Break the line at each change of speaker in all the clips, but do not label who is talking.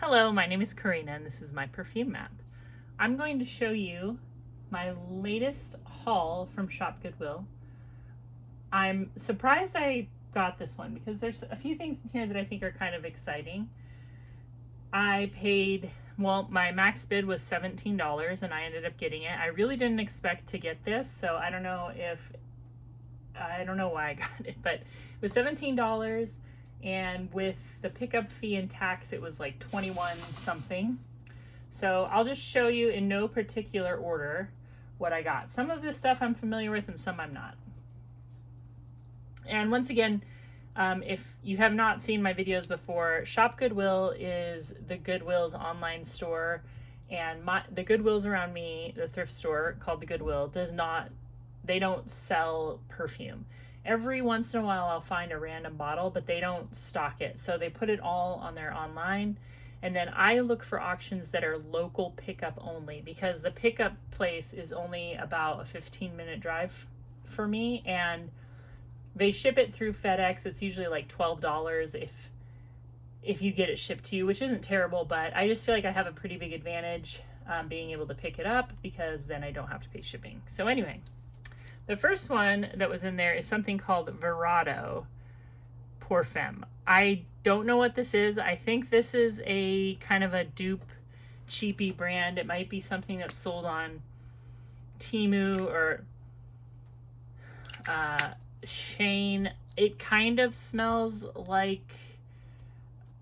Hello, my name is Karina and this is my perfume map. I'm going to show you my latest haul from Shop Goodwill. I'm surprised I got this one because there's a few things in here that I think are kind of exciting. I paid, my max bid was $17 and I ended up getting it. I really didn't expect to get this, so I don't know why I got it, but it was $17. And with the pickup fee and tax, it was like 21 something. So I'll just show you in no particular order what I got. Some of this stuff I'm familiar with and some I'm not. And once again, if you have not seen my videos before, Shop Goodwill is the Goodwill's online store, and the Goodwills around me, the thrift store called the Goodwill, they don't sell perfume. Every once in a while I'll find a random bottle, but they don't stock it. So they put it all on their online. And then I look for auctions that are local pickup only, because the pickup place is only about a 15-minute drive for me. And they ship it through FedEx. It's usually like $12 if you get it shipped to you, which isn't terrible, but I just feel like I have a pretty big advantage being able to pick it up, because then I don't have to pay shipping. So anyway, the first one that was in there is something called Verado Perfume. I don't know what this is. I think this is a kind of a dupe, cheapy brand. It might be something that's sold on Temu or Shane. It kind of smells like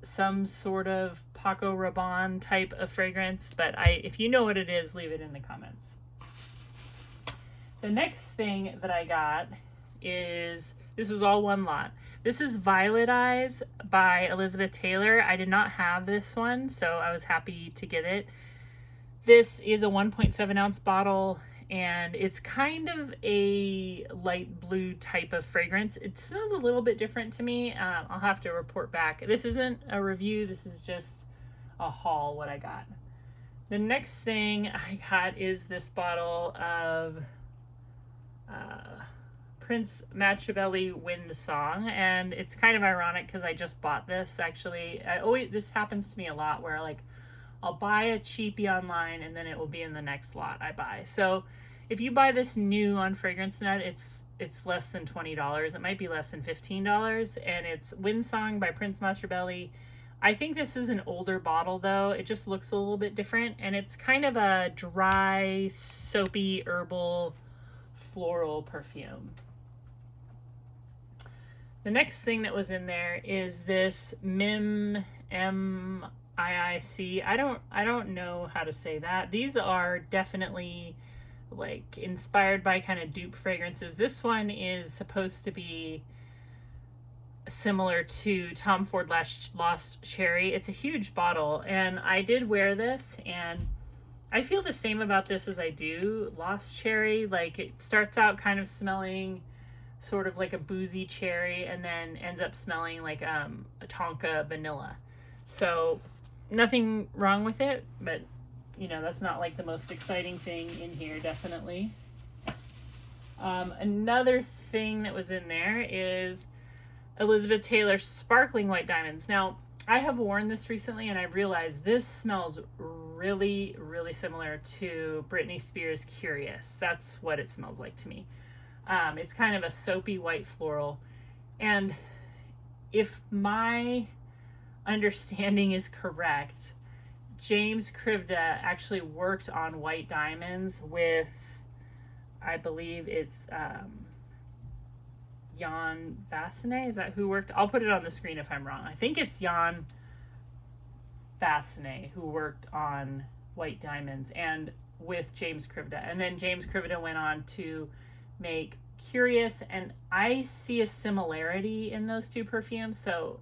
some sort of Paco Rabanne type of fragrance, but if you know what it is, leave it in the comments. The next thing that I got is, this was all one lot. This is Violet Eyes by Elizabeth Taylor. I did not have this one, so I was happy to get it. This is a 1.7 ounce bottle, and it's kind of a light blue type of fragrance. It smells a little bit different to me. I'll have to report back. This isn't a review. This is just a haul, what I got. The next thing I got is this bottle of Prince Machiavelli Wind Song, and it's kind of ironic because I just bought this actually. This happens to me a lot where like I'll buy a cheapie online and then it will be in the next lot I buy. So if you buy this new on FragranceNet, it's less than $20. It might be less than $15, and it's Wind Song by Prince Machiavelli. I think this is an older bottle though. It just looks a little bit different, and it's kind of a dry, soapy, herbal, floral perfume. The next thing that was in there is this MIMIC. I don't know how to say that. These are definitely like inspired by kind of dupe fragrances. This one is supposed to be similar to Tom Ford Lost Cherry. It's a huge bottle, and I did wear this, and I feel the same about this as I do Lost Cherry. Like, it starts out kind of smelling sort of like a boozy cherry and then ends up smelling like a Tonka vanilla. So nothing wrong with it, but you know, that's not like the most exciting thing in here, definitely. Another thing that was in there is Elizabeth Taylor Sparkling White Diamonds. Now, I have worn this recently and I realized this smells really, really similar to Britney Spears' Curious. That's what it smells like to me. It's kind of a soapy white floral. And if my understanding is correct, James Krivda actually worked on White Diamonds with, I believe it's Jan Vassenet. Is that who worked? I'll put it on the screen if I'm wrong. I think it's Jan Vassenet who worked on White Diamonds and with James Krivda. And then James Krivda went on to make Curious, and I see a similarity in those two perfumes. So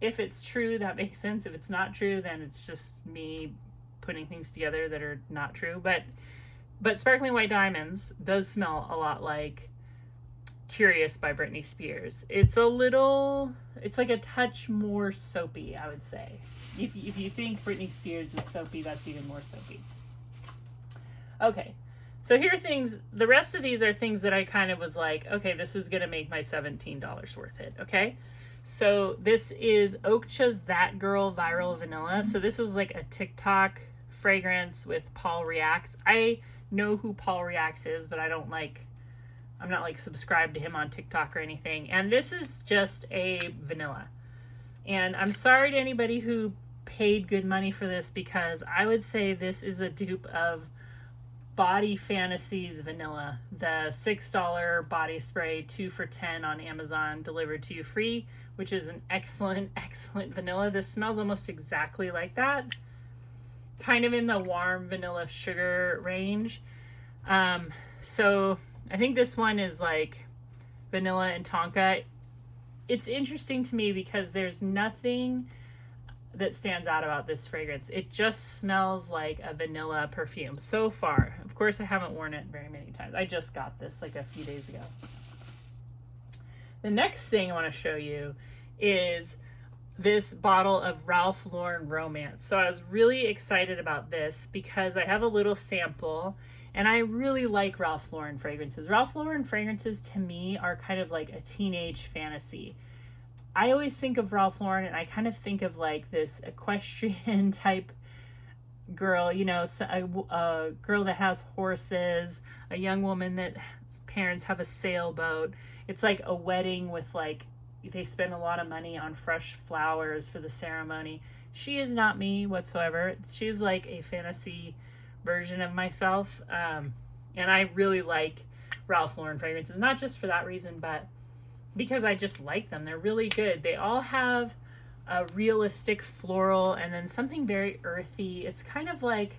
if it's true, that makes sense. If it's not true, then it's just me putting things together that are not true. But Sparkling White Diamonds does smell a lot like Curious by Britney Spears. It's like a touch more soapy, I would say. If you think Britney Spears is soapy, that's even more soapy. Okay, so here are things, the rest of these are things that I kind of was like, okay, this is gonna make my $17 worth it, okay? So this is Okcha's That Girl Viral Vanilla. So this is like a TikTok fragrance with Paul Reacts. I know who Paul Reacts is, but I'm not like subscribed to him on TikTok or anything. And this is just a vanilla. And I'm sorry to anybody who paid good money for this, because I would say this is a dupe of Body Fantasies vanilla, the $6 body spray, 2 for $10 on Amazon, delivered to you free, which is an excellent vanilla. This smells almost exactly like that, kind of in the warm vanilla sugar range. So I think this one is like vanilla and tonka. It's interesting to me because there's nothing that stands out about this fragrance. It just smells like a vanilla perfume so far. Of course, I haven't worn it very many times. I just got this like a few days ago. The next thing I want to show you is this bottle of Ralph Lauren Romance. So I was really excited about this because I have a little sample, and I really like Ralph Lauren fragrances. Ralph Lauren fragrances to me are kind of like a teenage fantasy. I always think of Ralph Lauren and I kind of think of like this equestrian type girl, you know, a girl that has horses, a young woman that parents have a sailboat. It's like a wedding with like, they spend a lot of money on fresh flowers for the ceremony. She is not me whatsoever. She's like a fantasy version of myself. And I really like Ralph Lauren fragrances, not just for that reason, but because I just like them. They're really good. They all have a realistic floral and then something very earthy. It's kind of like,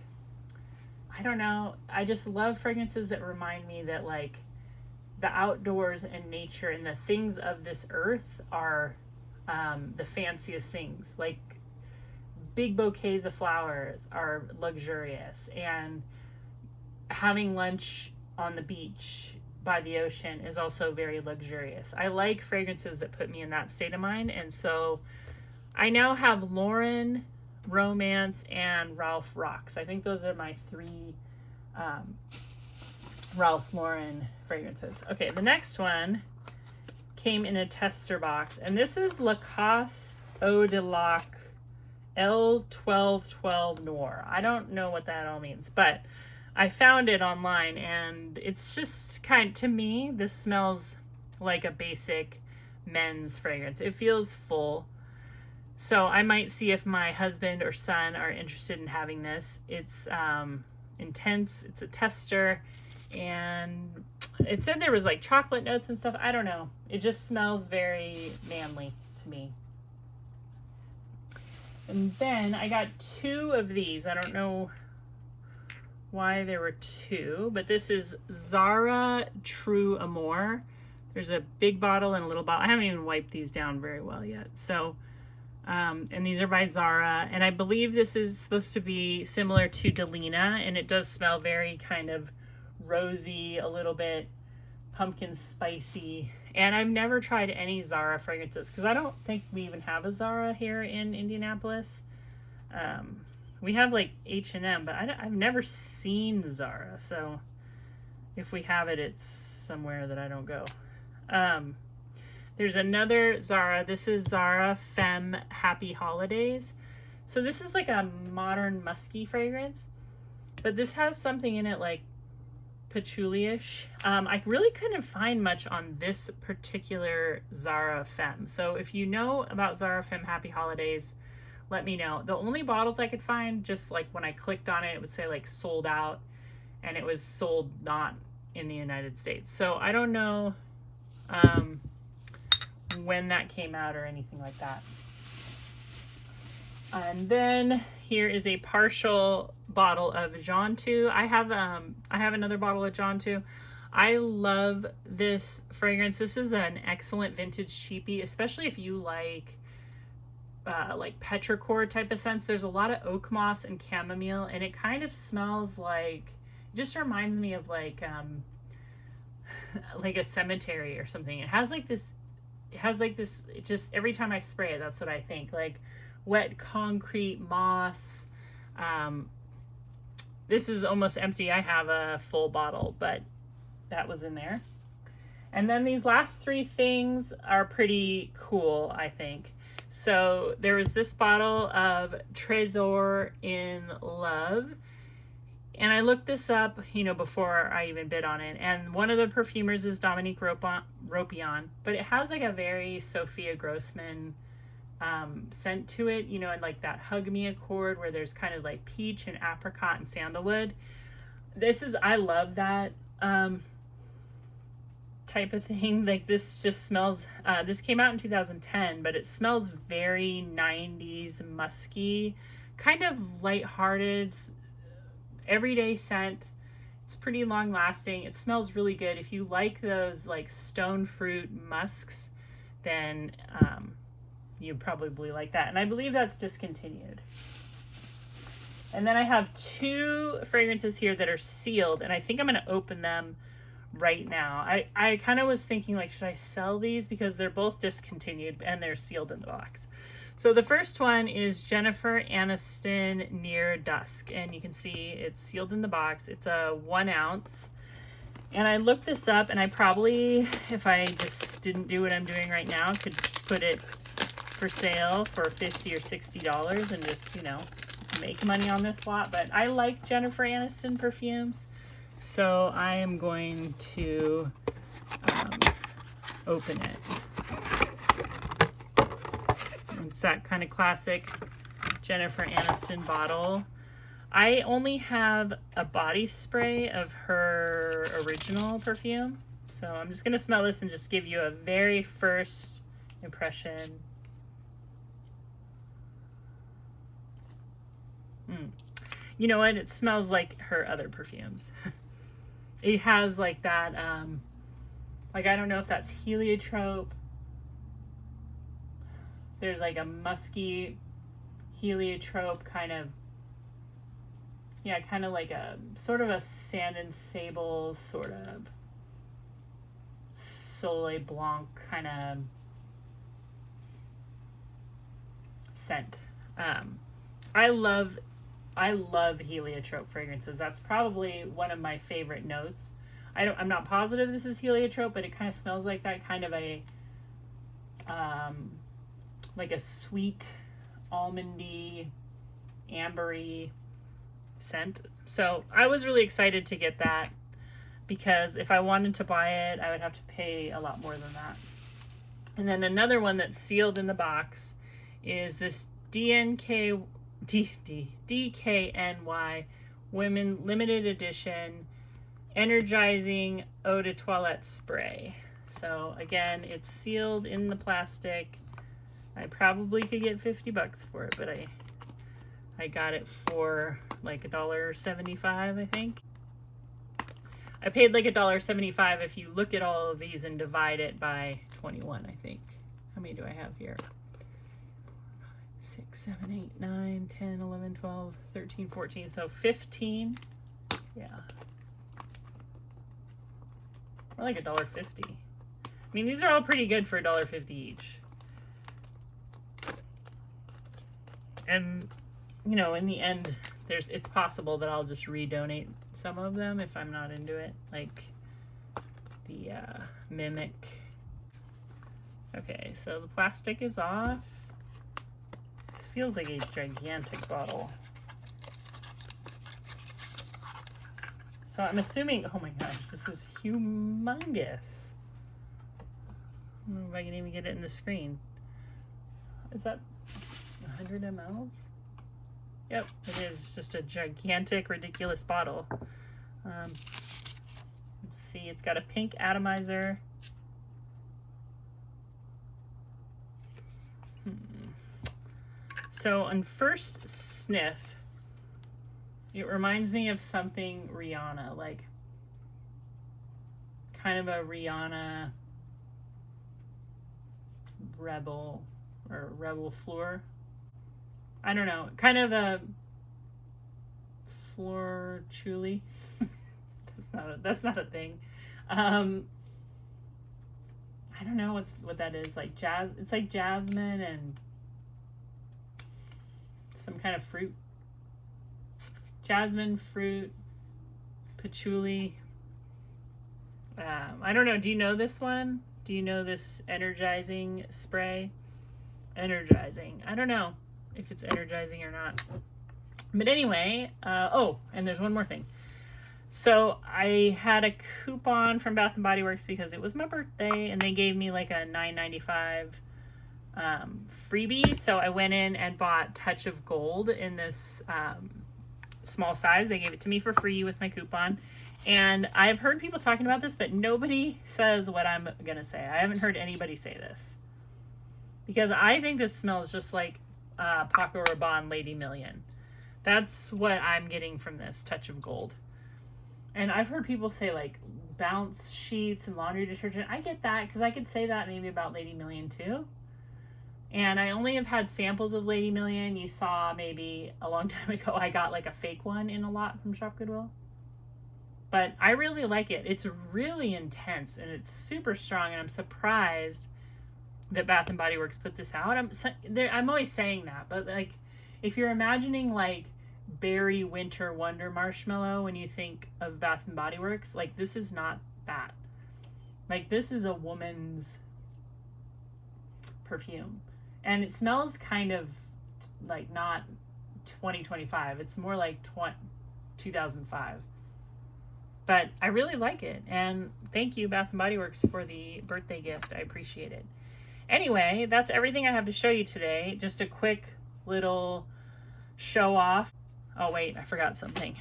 I don't know, I just love fragrances that remind me that like the outdoors and nature and the things of this earth are the fanciest things. Like big bouquets of flowers are luxurious, and having lunch on the beach by the ocean is also very luxurious. I like fragrances that put me in that state of mind, and so I now have Lauren, Romance, and Ralph Rocks. I think those are my 3 Ralph Lauren fragrances. Okay, the next one came in a tester box, and this is Lacoste Eau de Lac L1212 Noir. I don't know what that all means, but I found it online, and it's just to me, this smells like a basic men's fragrance. It feels full. So I might see if my husband or son are interested in having this. It's intense. It's a tester, and it said there was like chocolate notes and stuff. I don't know. It just smells very manly to me. And then I got 2 of these. I don't know why there were 2, but this is Zara True Amour. There's a big bottle and a little bottle. I haven't even wiped these down very well yet. So, and these are by Zara, and I believe this is supposed to be similar to Delina, and it does smell very kind of rosy, a little bit pumpkin spicy. And I've never tried any Zara fragrances because I don't think we even have a Zara here in Indianapolis. We have like H&M, but I've never seen Zara. So if we have it, it's somewhere that I don't go. There's another Zara. This is Zara Femme Happy Holidays. So this is like a modern musky fragrance, but this has something in it like patchouli-ish. I really couldn't find much on this particular Zara Femme. So if you know about Zara Femme Happy Holidays, let me know. The only bottles I could find, just like when I clicked on it, it would say like sold out, and it was sold not in the United States. So I don't know when that came out or anything like that. And then here is a partial bottle of Jean Two. I have another bottle of Jean Two. I love this fragrance. This is an excellent vintage cheapie, especially if you like petrichor type of scents. There's a lot of oak moss and chamomile, and it kind of smells like, it just reminds me of like a cemetery or something. It just every time I spray it, that's what I think, like wet concrete, moss. This is almost empty. I have a full bottle, but that was in there. And then these last three things are pretty cool, I think. So there was this bottle of Trésor in Love. And I looked this up, you know, before I even bid on it. And one of the perfumers is Dominique Ropion. But it has like a very Sophia Grossman scent to it, you know, and like that Hug Me accord where there's kind of like peach and apricot and sandalwood. I love that type of thing. Like this just smells, this came out in 2010, but it smells very 90s musky, kind of lighthearted, everyday scent. It's pretty long lasting. It smells really good. If you like those like stone fruit musks, then you probably like that. And I believe that's discontinued. And then I have two fragrances here that are sealed, and I think I'm going to open them right now. I kind of was thinking, like, should I sell these? Because they're both discontinued and they're sealed in the box. So the first one is Jennifer Aniston Near Dusk, and you can see it's sealed in the box. It's a 1 ounce. And I looked this up, and I probably, if I just didn't do what I'm doing right now, could put it for sale for $50 or $60 and just, you know, make money on this lot. But I like Jennifer Aniston perfumes, so I am going to open it. It's that kind of classic Jennifer Aniston bottle. I only have a body spray of her original perfume, so I'm just going to smell this and just give you a very first impression. You know what? It smells like her other perfumes. It has like that, like, I don't know if that's heliotrope. There's like a musky heliotrope kind of, yeah, kind of like a sort of a sand and sable sort of Soleil Blanc kind of scent. I love heliotrope fragrances. That's probably one of my favorite notes. I'm not positive this is heliotrope, but it kind of smells like that, kind of a like a sweet, almondy, ambery scent. So I was really excited to get that, because if I wanted to buy it, I would have to pay a lot more than that. And then another one that's sealed in the box is this DKNY Women Limited Edition Energizing Eau de Toilette Spray. So again, it's sealed in the plastic. I probably could get $50 for it, but I got it for like $1.75, I think. I paid like $1.75 if you look at all of these and divide it by 21, I think. How many do I have here? 6, 7, 8, 9, 10, 11, 12, 13, 14. So 15. Yeah. Or like $1.50. I mean, these are all pretty good for $1.50 each. And, you know, in the end, it's possible that I'll just redonate some of them if I'm not into it, like the Mimic. Okay, so the plastic is off. This feels like a gigantic bottle. So I'm assuming, oh my gosh, this is humongous. I don't know if I can even get it in the screen. Is that 100 mLs? Yep, it is just a gigantic, ridiculous bottle. Let's see, it's got a pink atomizer. So on first sniff, it reminds me of something Rihanna, like kind of a Rihanna Rebel or Rebel Fleur. I don't know, kind of a Fleur Chuli. That's not a thing. I don't know what that is, like jazz. It's like jasmine and some kind of fruit. Jasmine, fruit, patchouli. I don't know. Do you know this one? Do you know this energizing spray? Energizing. I don't know if it's energizing or not. But anyway, oh, and there's one more thing. So I had a coupon from Bath and Body Works because it was my birthday, and they gave me like a $9.95 freebie. So I went in and bought Touch of Gold in this small size. They gave it to me for free with my coupon. And I've heard people talking about this, but nobody says what I'm going to say. I haven't heard anybody say this. Because I think this smells just like Paco Rabanne Lady Million. That's what I'm getting from this Touch of Gold. And I've heard people say like bounce sheets and laundry detergent. I get that because I could say that maybe about Lady Million too. And I only have had samples of Lady Million. You saw maybe a long time ago I got like a fake one in a lot from Shop Goodwill. But I really like it. It's really intense and it's super strong, and I'm surprised that Bath and Body Works put this out. I'm always saying that, but like if you're imagining like berry winter wonder marshmallow when you think of Bath and Body Works, like this is not that. Like this is a woman's perfume, and it smells kind of like not 2025. It's more like 2005. But I really like it, and thank you Bath and Body Works for the birthday gift. I appreciate it. Anyway, that's everything I have to show you today. Just a quick little show off. Oh wait, I forgot something.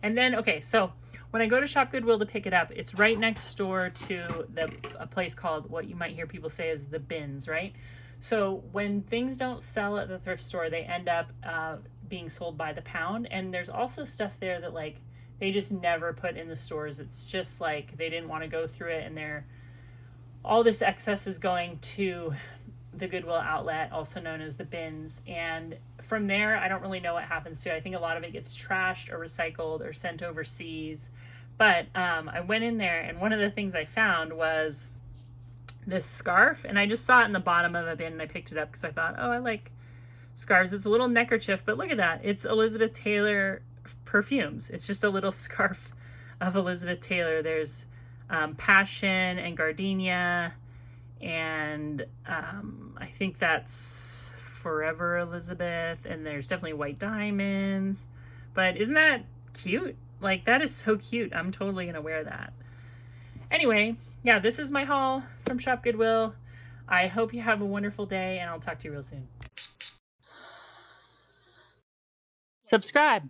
And then, okay, so when I go to Shop Goodwill to pick it up, it's right next door to a place called, what you might hear people say is the bins, right? So when things don't sell at the thrift store, they end up being sold by the pound. And there's also stuff there that like they just never put in the stores. It's just like they didn't want to go through it, and all this excess is going to the Goodwill outlet, also known as the bins. And from there, I don't really know what happens to it. I think a lot of it gets trashed or recycled or sent overseas. But I went in there, and one of the things I found was this scarf, and I just saw it in the bottom of a bin, and I picked it up because I thought, oh, I like scarves. It's a little neckerchief, but look at that. It's Elizabeth Taylor perfumes. It's just a little scarf of Elizabeth Taylor. There's Passion and Gardenia, and I think that's Forever Elizabeth, and there's definitely white diamonds. But isn't that cute? Like, that is so cute. I'm totally gonna wear that. Anyway, yeah, this is my haul from Shop Goodwill. I hope you have a wonderful day, and I'll talk to you real soon. Subscribe.